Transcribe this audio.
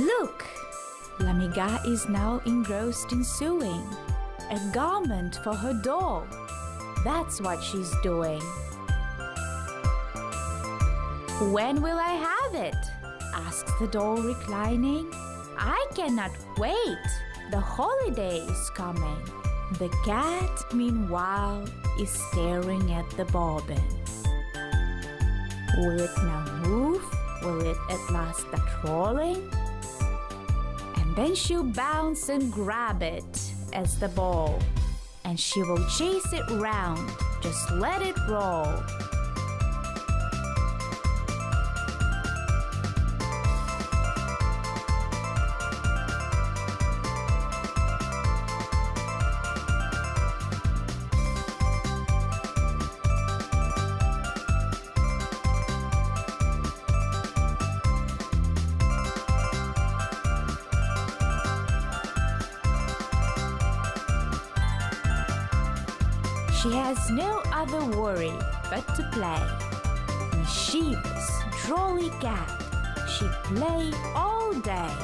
Look! Lamiga is now engrossed in sewing a garment for her doll. That's what she's doing. When will I have it? Asks the doll, reclining. I cannot wait. The holiday is coming. The cat, meanwhile, is staring at the bobbin. Will it now move? Will it at last start rolling? And then she'll bounce and grab it as the ball. And she will chase it round. Just let it roll. She has no other worry but to play. Mischievous, drolly cat, she play all day.